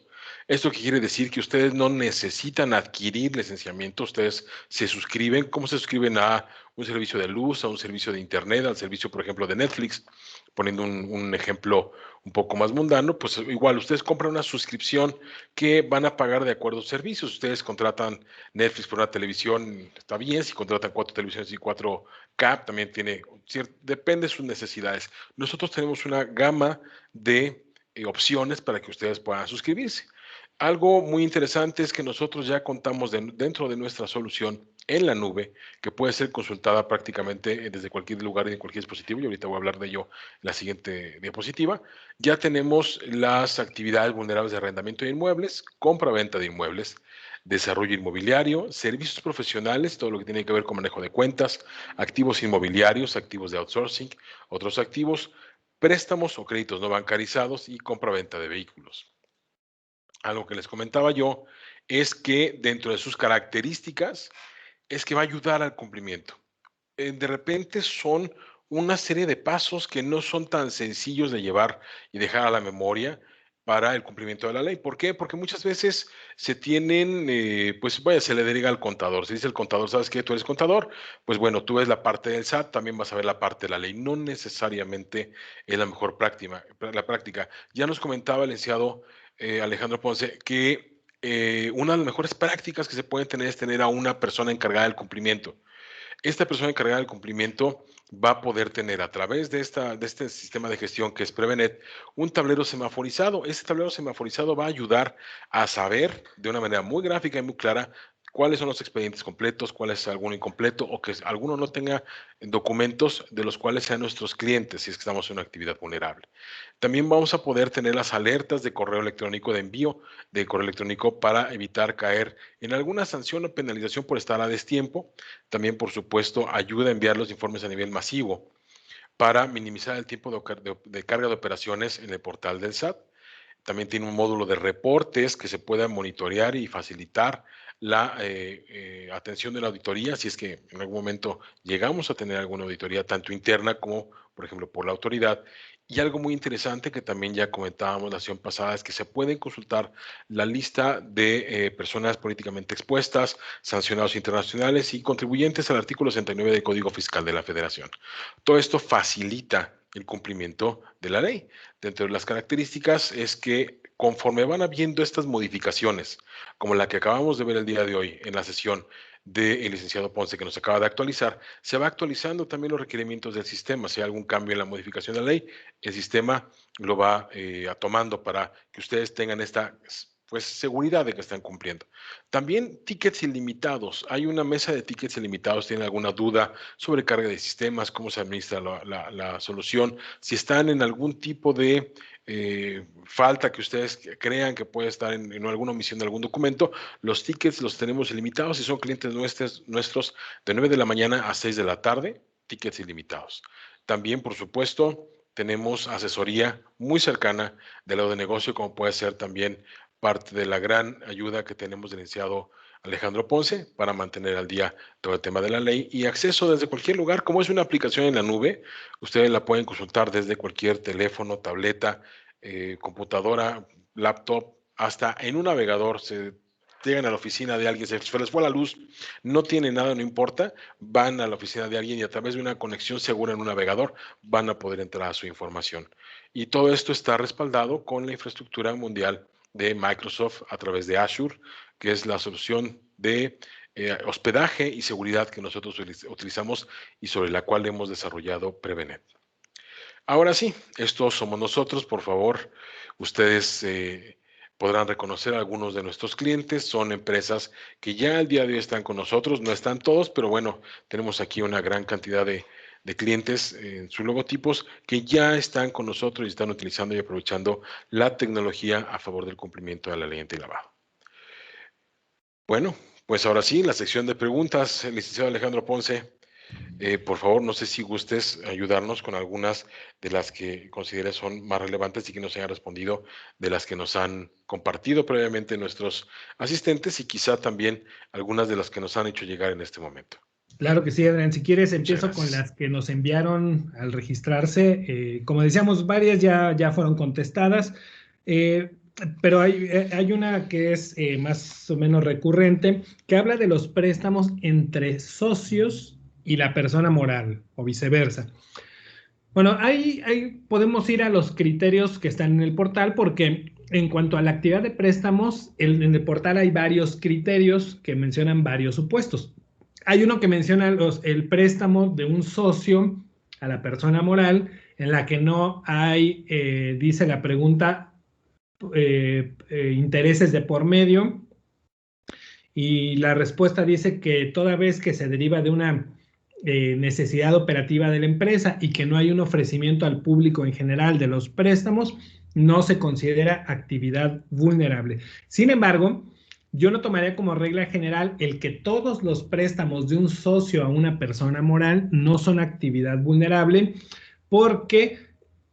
Esto quiere decir que ustedes no necesitan adquirir licenciamiento, ustedes se suscriben. ¿Cómo se suscriben a un servicio de luz, a un servicio de internet, al servicio, por ejemplo, de Netflix? Poniendo un ejemplo un poco más mundano, pues igual ustedes compran una suscripción que van a pagar de acuerdo a servicios. Ustedes contratan Netflix por una televisión, está bien. Si contratan 4 televisiones y 4K, también depende de sus necesidades. Nosotros tenemos una gama de opciones para que ustedes puedan suscribirse. Algo muy interesante es que nosotros ya contamos dentro de nuestra solución en la nube, que puede ser consultada prácticamente desde cualquier lugar y en cualquier dispositivo, y ahorita voy a hablar de ello en la siguiente diapositiva. Ya tenemos las actividades vulnerables de arrendamiento de inmuebles, compra-venta de inmuebles, desarrollo inmobiliario, servicios profesionales, todo lo que tiene que ver con manejo de cuentas, activos inmobiliarios, activos de outsourcing, otros activos, préstamos o créditos no bancarizados y compra-venta de vehículos. Algo que les comentaba yo es que dentro de sus características es que va a ayudar al cumplimiento. De repente son una serie de pasos que no son tan sencillos de llevar y dejar a la memoria para el cumplimiento de la ley. ¿Por qué? Porque muchas veces se tienen, pues vaya, se le deriva al contador. Se dice el contador, ¿sabes qué? Tú eres contador, pues bueno, tú ves la parte del SAT, también vas a ver la parte de la ley. No necesariamente es la mejor práctica. La práctica. Ya nos comentaba el licenciado Alejandro Ponce que una de las mejores prácticas que se pueden tener es tener a una persona encargada del cumplimiento. Esta persona encargada del cumplimiento va a poder tener a través de este sistema de gestión que es Prevenet un tablero semaforizado. Este tablero semaforizado va a ayudar a saber de una manera muy gráfica y muy clara cuáles son los expedientes completos, cuál es alguno incompleto o que alguno no tenga documentos de los cuales sean nuestros clientes si es que estamos en una actividad vulnerable. También vamos a poder tener las alertas de correo electrónico, de envío de correo electrónico para evitar caer en alguna sanción o penalización por estar a destiempo. También, por supuesto, ayuda a enviar los informes a nivel masivo para minimizar el tiempo de carga de operaciones en el portal del SAT. También tiene un módulo de reportes que se pueda monitorear y facilitar la atención de la auditoría, si es que en algún momento llegamos a tener alguna auditoría, tanto interna como, por ejemplo, por la autoridad. Y algo muy interesante que también ya comentábamos la sesión pasada es que se pueden consultar la lista de personas políticamente expuestas, sancionados internacionales y contribuyentes al artículo 69 del Código Fiscal de la Federación. Todo esto facilita el cumplimiento de la ley. Dentro de las características es que conforme van habiendo estas modificaciones, como la que acabamos de ver el día de hoy en la sesión del licenciado Ponce que nos acaba de actualizar, se va actualizando también los requerimientos del sistema. Si hay algún cambio en la modificación de la ley, el sistema lo va tomando para que ustedes tengan esta pues seguridad de que están cumpliendo. También tickets ilimitados. Hay una mesa de tickets ilimitados. ¿Tienen alguna duda sobre carga de sistemas? ¿Cómo se administra la solución? Si están en algún tipo de falta que ustedes crean que puede estar en alguna omisión de algún documento, los tickets los tenemos ilimitados y son clientes nuestros de 9 de la mañana a 6 de la tarde, tickets ilimitados. También, por supuesto, tenemos asesoría muy cercana del lado de negocio, como puede ser también parte de la gran ayuda que tenemos del licenciado Alejandro Ponce para mantener al día todo el tema de la ley y acceso desde cualquier lugar. Como es una aplicación en la nube, ustedes la pueden consultar desde cualquier teléfono, tableta, computadora, laptop, hasta en un navegador. Se llegan a la oficina de alguien, se les fue la luz, no tiene nada, no importa, van a la oficina de alguien y a través de una conexión segura en un navegador van a poder entrar a su información. Y todo esto está respaldado con la infraestructura mundial de Microsoft a través de Azure, que es la solución de hospedaje y seguridad que nosotros utilizamos y sobre la cual hemos desarrollado Prevenet. Ahora sí, estos somos nosotros, por favor, ustedes podrán reconocer a algunos de nuestros clientes, son empresas que ya al día de hoy están con nosotros, no están todos, pero bueno, tenemos aquí una gran cantidad de clientes en sus logotipos que ya están con nosotros y están utilizando y aprovechando la tecnología a favor del cumplimiento de la ley antilavado. Bueno, pues ahora sí, la sección de preguntas, el licenciado Alejandro Ponce. Por favor, no sé si gustes ayudarnos con algunas de las que consideres son más relevantes y que nos hayan respondido de las que nos han compartido previamente nuestros asistentes y quizá también algunas de las que nos han hecho llegar en este momento.
Claro que sí, Adrián. Si quieres,
Muchas
empiezo con
gracias.
las que nos enviaron al registrarse. Como decíamos, varias ya fueron contestadas, eh, pero hay una que es más o menos recurrente, que habla de los préstamos entre socios y la persona moral, o viceversa. Bueno, ahí podemos ir a los criterios que están en el portal, porque en cuanto a la actividad de préstamos, en el portal hay varios criterios que mencionan varios supuestos. Hay uno que menciona el préstamo de un socio a la persona moral, en la que no hay, dice la pregunta, intereses de por medio. Y la respuesta dice que toda vez que se deriva de una necesidad operativa de la empresa y que no hay un ofrecimiento al público en general de los préstamos, no se considera actividad vulnerable. Sin embargo, yo no tomaría como regla general el que todos los préstamos de un socio a una persona moral no son actividad vulnerable, porque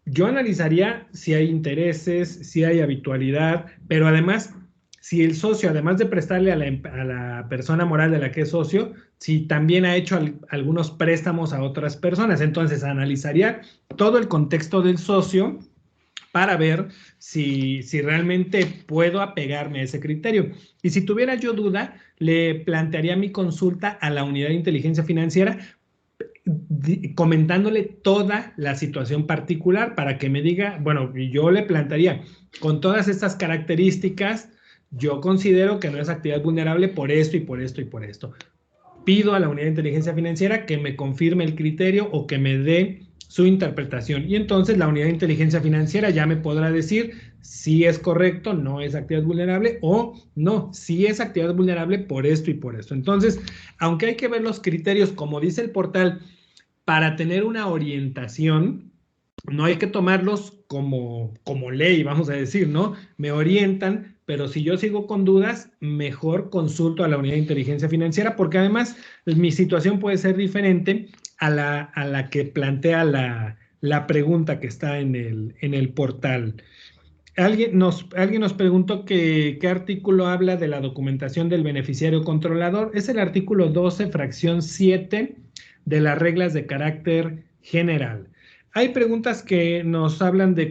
yo analizaría si hay intereses, si hay habitualidad, pero además, si el socio, además de prestarle a la persona moral de la que es socio, si también ha hecho algunos préstamos a otras personas. Entonces, analizaría todo el contexto del socio para ver si realmente puedo apegarme a ese criterio. Y si tuviera yo duda, le plantearía mi consulta a la unidad de inteligencia financiera comentándole toda la situación particular para que me diga, bueno, yo le plantearía, con todas estas características, yo considero que no es actividad vulnerable por esto y por esto y por esto. Pido a la unidad de inteligencia financiera que me confirme el criterio o que me dé su interpretación. Y entonces la unidad de inteligencia financiera ya me podrá decir si es correcto, no es actividad vulnerable, o no, si es actividad vulnerable por esto y por esto. Entonces, aunque hay que ver los criterios, como dice el portal, para tener una orientación, no hay que tomarlos como ley, vamos a decir, ¿no? Me orientan, pero si yo sigo con dudas, mejor consulto a la unidad de inteligencia financiera, porque además mi situación puede ser diferente a la que plantea la pregunta que está en el portal. Alguien nos preguntó qué artículo habla de la documentación del beneficiario controlador. Es el artículo 12, fracción 7 de las reglas de carácter general. Hay preguntas que nos hablan de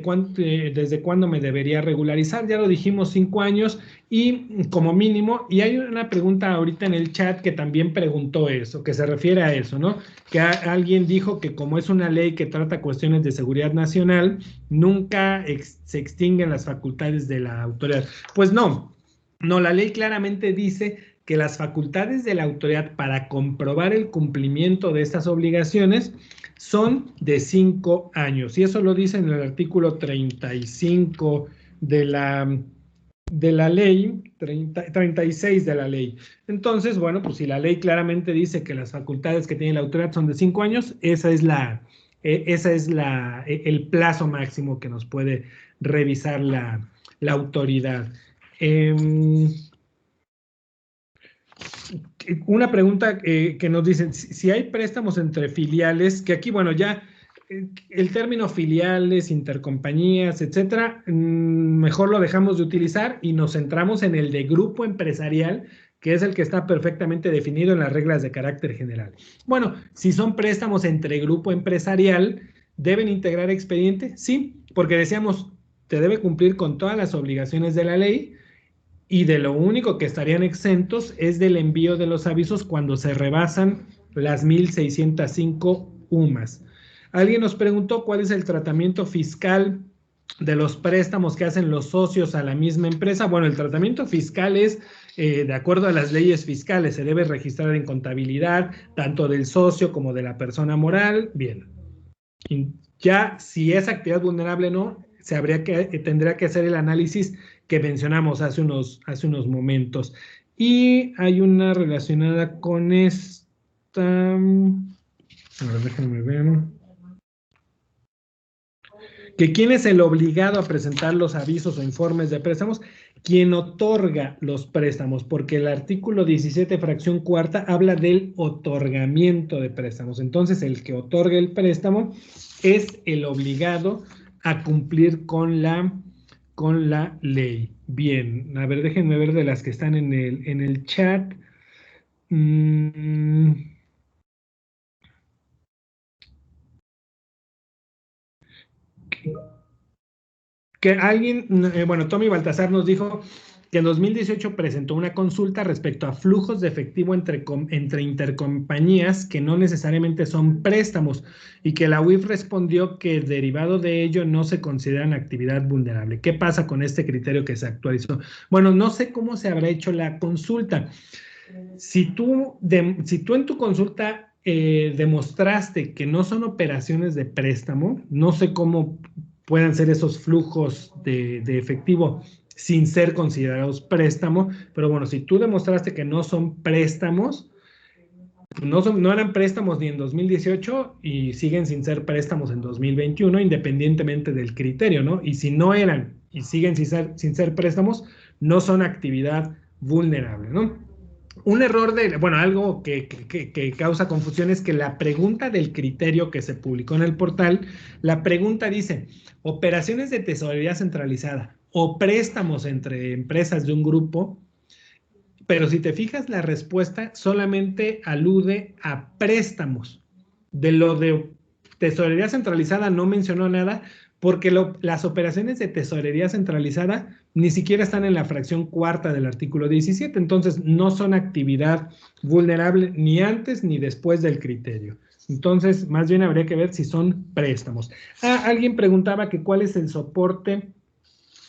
desde cuándo me debería regularizar. Ya lo dijimos, 5 años y como mínimo. Y hay una pregunta ahorita en el chat que también preguntó eso, que se refiere a eso, ¿no? Que alguien dijo que como es una ley que trata cuestiones de seguridad nacional, nunca se extinguen las facultades de la autoridad. Pues no, la ley claramente dice que las facultades de la autoridad para comprobar el cumplimiento de estas obligaciones son de 5 años. Y eso lo dice en el artículo 35 de la ley, 36 de la ley. Entonces, bueno, pues si la ley claramente dice que las facultades que tiene la autoridad son de 5 años, esa es el plazo máximo que nos puede revisar la autoridad. Una pregunta que nos dicen, si hay préstamos entre filiales, que aquí, bueno, ya el término filiales, intercompañías, etcétera, mejor lo dejamos de utilizar y nos centramos en el de grupo empresarial, que es el que está perfectamente definido en las reglas de carácter general. Bueno, si son préstamos entre grupo empresarial, ¿deben integrar expediente? Sí, porque decíamos, te debe cumplir con todas las obligaciones de la ley, y de lo único que estarían exentos es del envío de los avisos cuando se rebasan las 1,605 UMAS. Alguien nos preguntó cuál es el tratamiento fiscal de los préstamos que hacen los socios a la misma empresa. Bueno, el tratamiento fiscal es de acuerdo a las leyes fiscales, se debe registrar en contabilidad tanto del socio como de la persona moral. Bien, ya si es actividad vulnerable o no, tendría que hacer el análisis que mencionamos hace unos momentos. Y hay una relacionada con esta. A ver, déjenme ver. Que quién es el obligado a presentar los avisos o informes de préstamos, quien otorga los préstamos, porque el artículo 17, fracción cuarta, habla del otorgamiento de préstamos. Entonces, el que otorga el préstamo es el obligado a cumplir con la ley. Bien, a ver, déjenme ver de las que están en el chat. Que alguien, bueno, Tommy Baltasar nos dijo que en 2018 presentó una consulta respecto a flujos de efectivo entre intercompañías que no necesariamente son préstamos y que la UIF respondió que derivado de ello no se consideran actividad vulnerable. ¿Qué pasa con este criterio que se actualizó? Bueno, no sé cómo se habrá hecho la consulta. Si tú en tu consulta demostraste que no son operaciones de préstamo, no sé cómo puedan ser esos flujos de efectivo sin ser considerados préstamo, pero bueno, si tú demostraste que no son préstamos, no eran préstamos ni en 2018 y siguen sin ser préstamos en 2021, independientemente del criterio, ¿no? Y si no eran y siguen sin ser préstamos, no son actividad vulnerable, ¿no? Un error bueno, algo que causa confusión es que la pregunta del criterio que se publicó en el portal, la pregunta dice, operaciones de tesorería centralizada o préstamos entre empresas de un grupo, pero si te fijas, la respuesta solamente alude a préstamos. De lo de tesorería centralizada no mencionó nada, porque las operaciones de tesorería centralizada ni siquiera están en la fracción cuarta del artículo 17, entonces no son actividad vulnerable ni antes ni después del criterio. Entonces, más bien habría que ver si son préstamos. Alguien preguntaba que cuál es el soporte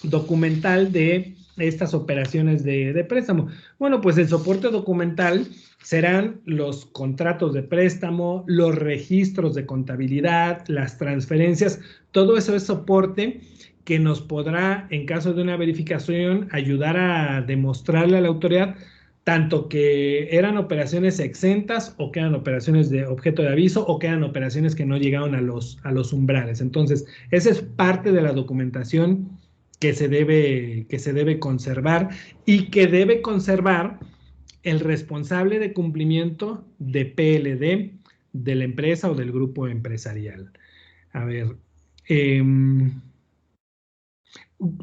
documental de estas operaciones de préstamo. Bueno, pues el soporte documental serán los contratos de préstamo, los registros de contabilidad, las transferencias, todo eso es soporte que nos podrá, en caso de una verificación, ayudar a demostrarle a la autoridad tanto que eran operaciones exentas o que eran operaciones de objeto de aviso o que eran operaciones que no llegaron a los umbrales. Entonces, esa es parte de la documentación que se debe conservar y que debe conservar el responsable de cumplimiento de PLD de la empresa o del grupo empresarial. A ver,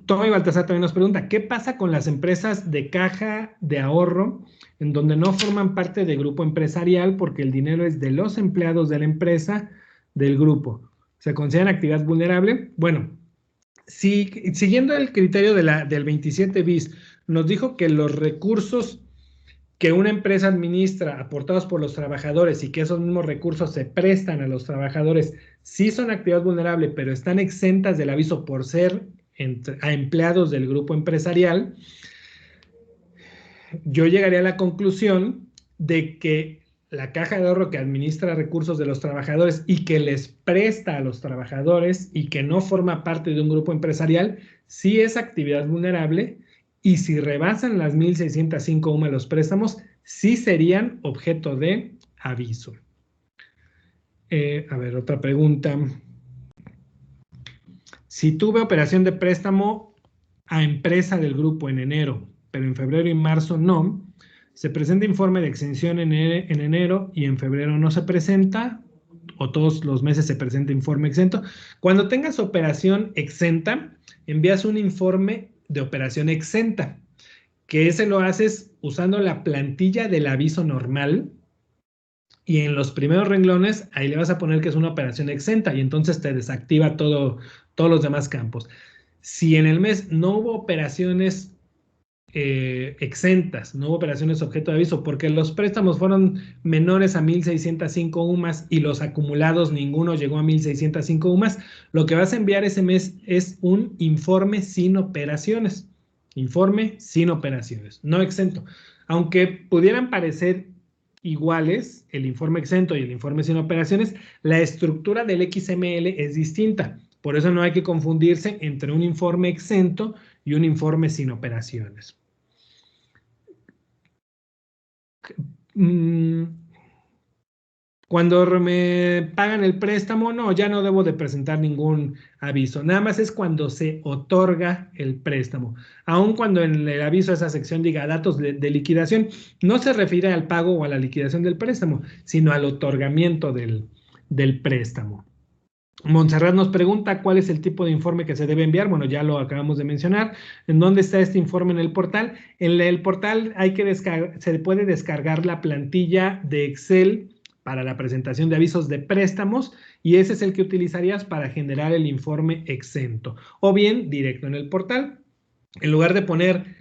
Tommy Baltasar también nos pregunta, ¿qué pasa con las empresas de caja de ahorro en donde no forman parte del grupo empresarial porque el dinero es de los empleados de la empresa del grupo? ¿Se consideran actividad vulnerable? Bueno, si, siguiendo el criterio del 27 bis, nos dijo que los recursos que una empresa administra aportados por los trabajadores y que esos mismos recursos se prestan a los trabajadores, sí son actividad vulnerable, pero están exentas del aviso por ser a empleados del grupo empresarial, yo llegaría a la conclusión de que la caja de ahorro que administra recursos de los trabajadores y que les presta a los trabajadores y que no forma parte de un grupo empresarial, sí es actividad vulnerable, y si rebasan las 1.605 UMA los préstamos, sí serían objeto de aviso. A ver, otra pregunta. Si tuve operación de préstamo a empresa del grupo en enero, pero en febrero y marzo no, se presenta informe de exención en enero y en febrero no se presenta, o todos los meses se presenta informe exento. Cuando tengas operación exenta, envías un informe de operación exenta, que ese lo haces usando la plantilla del aviso normal, y en los primeros renglones ahí le vas a poner que es una operación exenta y entonces te desactiva todos los demás campos. Si en el mes no hubo operaciones exentas, no hubo operaciones objeto de aviso, porque los préstamos fueron menores a 1.605 UMAS y los acumulados ninguno llegó a 1.605 UMAS, lo que vas a enviar ese mes es un informe sin operaciones. Informe sin operaciones, no exento. Aunque pudieran parecer iguales, el informe exento y el informe sin operaciones, la estructura del XML es distinta. Por eso no hay que confundirse entre un informe exento y un informe sin operaciones. Cuando me pagan el préstamo, no, ya no debo de presentar ningún aviso. Nada más es cuando se otorga el préstamo. Aun cuando en el aviso esa sección diga datos de liquidación, no se refiere al pago o a la liquidación del préstamo, sino al otorgamiento del préstamo. Montserrat nos pregunta cuál es el tipo de informe que se debe enviar. Bueno, ya lo acabamos de mencionar. ¿En dónde está este informe en el portal? En el portal se puede descargar la plantilla de Excel para la presentación de avisos de préstamos y ese es el que utilizarías para generar el informe exento. O bien, directo en el portal. En lugar de poner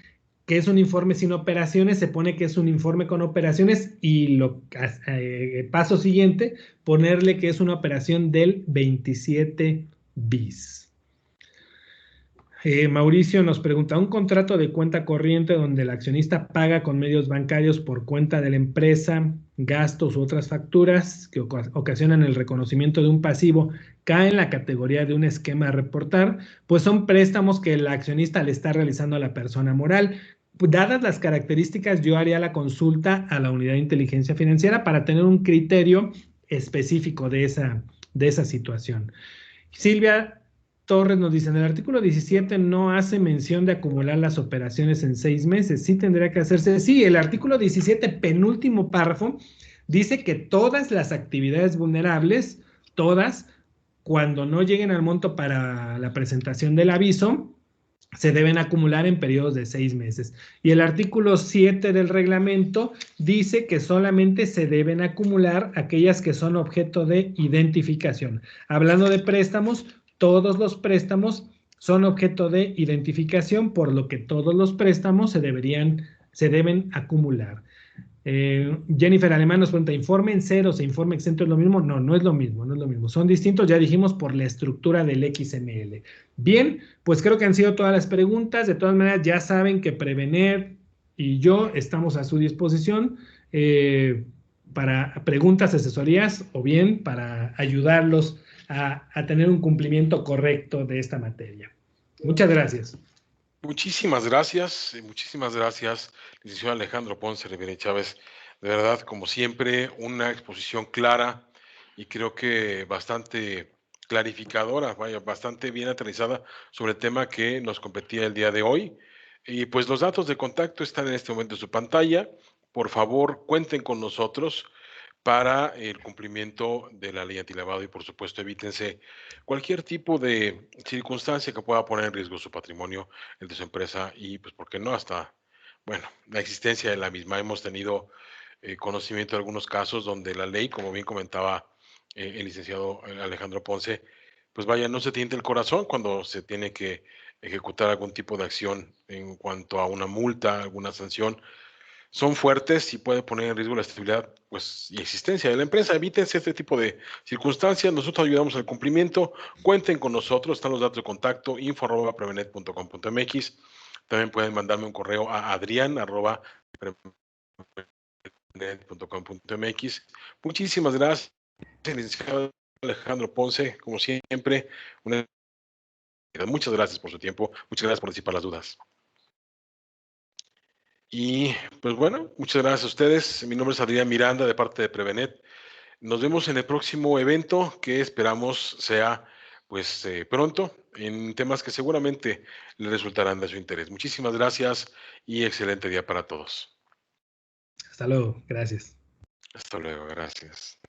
que es un informe sin operaciones, se pone que es un informe con operaciones y paso siguiente, ponerle que es una operación del 27 bis. Mauricio nos pregunta, ¿un contrato de cuenta corriente donde el accionista paga con medios bancarios por cuenta de la empresa gastos u otras facturas que ocasionan el reconocimiento de un pasivo cae en la categoría de un esquema a reportar? Pues son préstamos que el accionista le está realizando a la persona moral. Dadas las características, yo haría la consulta a la unidad de inteligencia financiera para tener un criterio específico de esa situación. Silvia Torres nos dice, en el artículo 17 no hace mención de acumular las operaciones en 6 meses. Sí tendría que hacerse. Sí, el artículo 17, penúltimo párrafo, dice que todas las actividades vulnerables, todas, cuando no lleguen al monto para la presentación del aviso, se deben acumular en periodos de 6 meses. Y el artículo 7 del reglamento dice que solamente se deben acumular aquellas que son objeto de identificación. Hablando de préstamos, todos los préstamos son objeto de identificación, por lo que todos los préstamos se deben acumular. Jennifer Alemán nos pregunta, ¿informe en ceros e informe exento es lo mismo? No, no es lo mismo, no es lo mismo. Son distintos, ya dijimos, por la estructura del XML. Bien, pues creo que han sido todas las preguntas. De todas maneras, ya saben que Prevener y yo estamos a su disposición para preguntas, asesorías o bien para ayudarlos a tener un cumplimiento correcto de esta materia. Muchas gracias.
Muchísimas gracias, licenciado Alejandro Ponce Rivera y Chávez. De verdad, como siempre, una exposición clara y creo que bastante clarificadora, vaya, bastante bien aterrizada sobre el tema que nos competía el día de hoy. Y pues los datos de contacto están en este momento en su pantalla. Por favor, cuenten con nosotros para el cumplimiento de la ley antilavado y, por supuesto, evítense cualquier tipo de circunstancia que pueda poner en riesgo su patrimonio, el de su empresa y, pues, ¿por qué no? Hasta, bueno, la existencia de la misma. Hemos tenido conocimiento de algunos casos donde la ley, como bien comentaba el licenciado Alejandro Ponce, pues vaya, no se tiente el corazón cuando se tiene que ejecutar algún tipo de acción en cuanto a una multa, alguna sanción son fuertes y puede poner en riesgo la estabilidad pues, y existencia de la empresa. Evítense este tipo de circunstancias. Nosotros ayudamos al cumplimiento. Cuenten con nosotros. Están los datos de contacto info@prevenet.com.mx. También pueden mandarme un correo a adrian@prevenet.com.mx. Muchísimas gracias, licenciado Alejandro Ponce. Como siempre, muchas gracias por su tiempo. Muchas gracias por disipar las dudas. Y pues bueno, muchas gracias a ustedes. Mi nombre es Adrián Miranda de parte de Prevenet. Nos vemos en el próximo evento que esperamos sea pues pronto en temas que seguramente les resultarán de su interés. Muchísimas gracias y excelente día para todos.
Hasta luego, gracias.
Hasta luego, gracias.